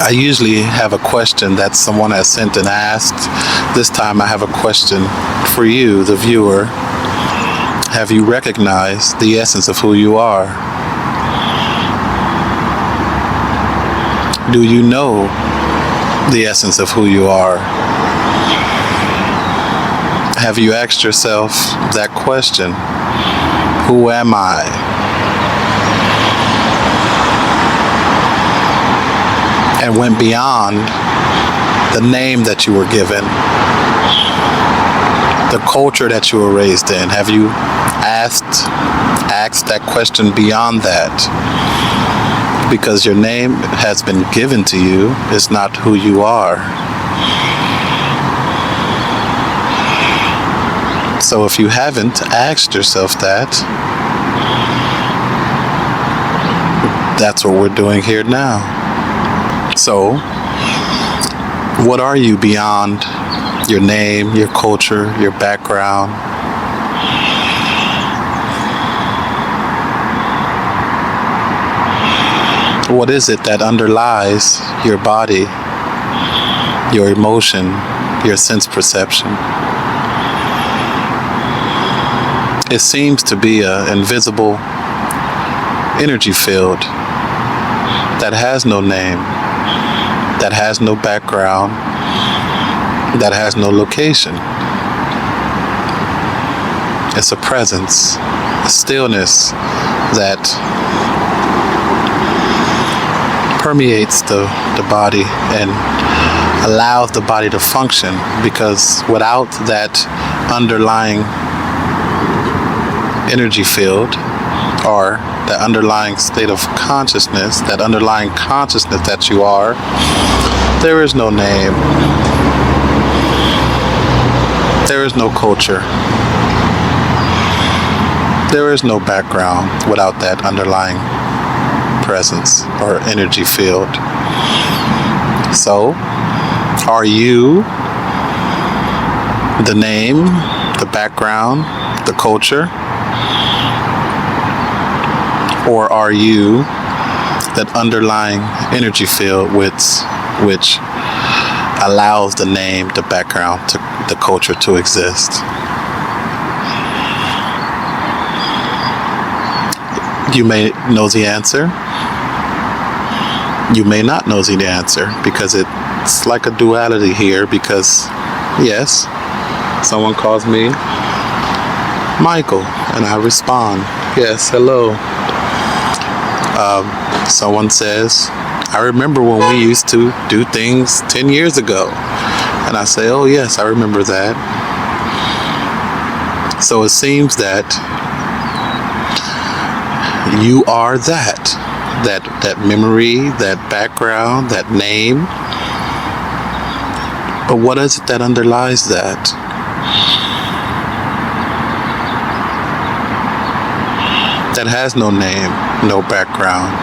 I usually have a question that someone has sent and asked. This time I have a question for you, the viewer. Have you recognized the essence of who you are? Do you know the essence of who you are? Have you asked yourself that question? Who am I? And went beyond the name that you were given, the culture that you were raised in. Have you asked that question beyond that? Because your name has been given to you, it's not who you are. So if you haven't asked yourself that, that's what we're doing here now. So, what are you beyond your name, your culture, your background? What is it that underlies your body, your emotion, your sense perception? It seems to be an invisible energy field that has no name, that has no background, that has no location. It's a presence, a stillness that permeates the body and allows the body to function, because without that underlying energy field, or the underlying state of consciousness, that underlying consciousness that you are, there is no name, there is no culture, there is no background without that underlying presence or energy field. So, are you the name, the background, the culture? Or are you that underlying energy field which allows the name, the background, the culture to exist? You may know the answer. You may not know the answer, because it's like a duality here, because yes, someone calls me Michael and I respond, yes, hello. Someone says, I remember when we used to do things 10 years ago. And I say, oh yes, I remember that. So it seems that you are that memory, that background, that name. But what is it that underlies that? That has no name, no background,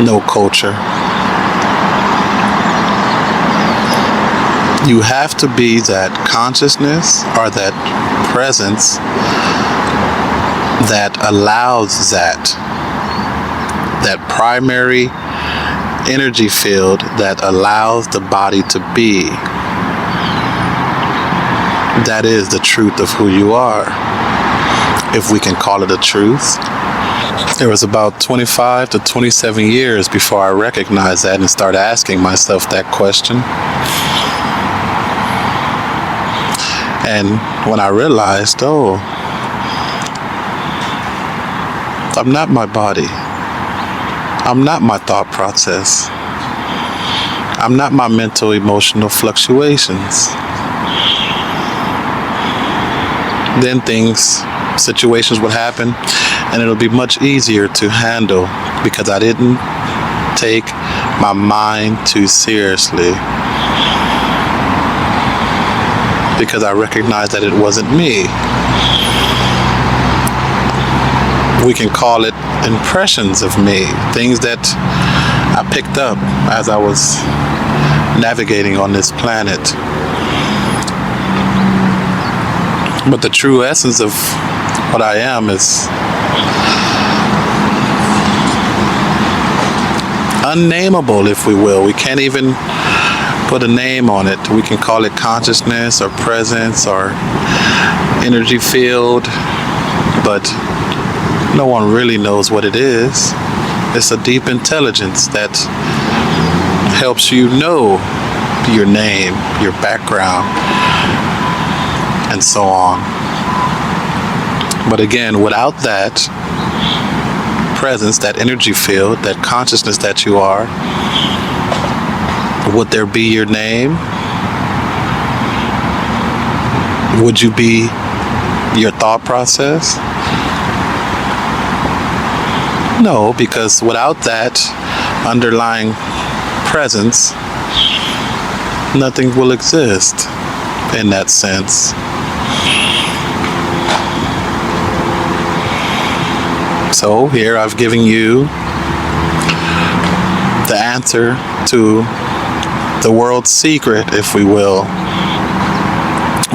no culture. You have to be that consciousness or that presence that allows that primary energy field that allows the body to be. That is the truth of who you are, if we can call it a truth. It was about 25 to 27 years before I recognized that and started asking myself that question. And when I realized, oh, I'm not my body. I'm not my thought process. I'm not my mental, emotional fluctuations. Then situations would happen, and it'll be much easier to handle, because I didn't take my mind too seriously, because I recognized that it wasn't me. We can call it impressions of me, things that I picked up as I was navigating on this planet. But the true essence of what I am is unnameable, if we will. We can't even put a name on it. We can call it consciousness or presence or energy field, but no one really knows what it is. It's a deep intelligence that helps you know your name, your background, and so on. But again, without that presence, that energy field, that consciousness that you are, would there be your name? Would you be your thought process? No, because without that underlying presence, nothing will exist in that sense. So here I've given you the answer to the world's secret, if we will,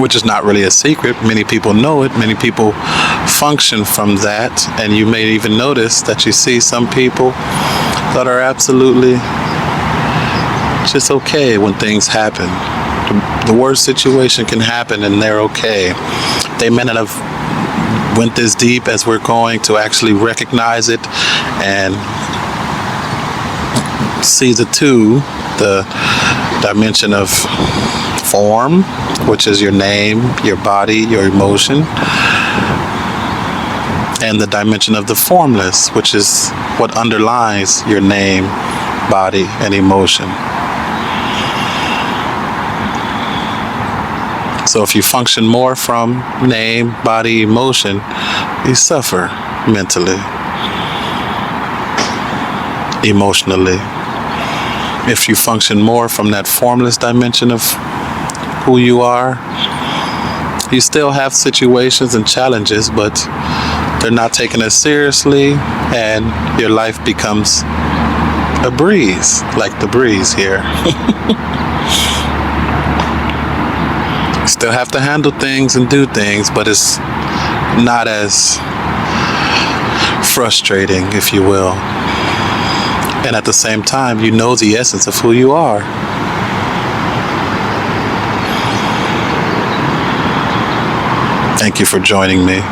which is not really a secret. Many people know it. Many people function from that. And you may even notice that you see some people that are absolutely just okay when things happen. The worst situation can happen and they're okay. They may not have went this deep as we're going to actually recognize it and see the dimension of form, which is your name, your body, your emotion, and the dimension of the formless, which is what underlies your name, body, and emotion. So if you function more from name, body, emotion, you suffer mentally, emotionally. If you function more from that formless dimension of who you are, you still have situations and challenges, but they're not taken as seriously, and your life becomes a breeze, like the breeze here. You still have to handle things and do things, but it's not as frustrating, if you will. And at the same time, you know the essence of who you are. Thank you for joining me.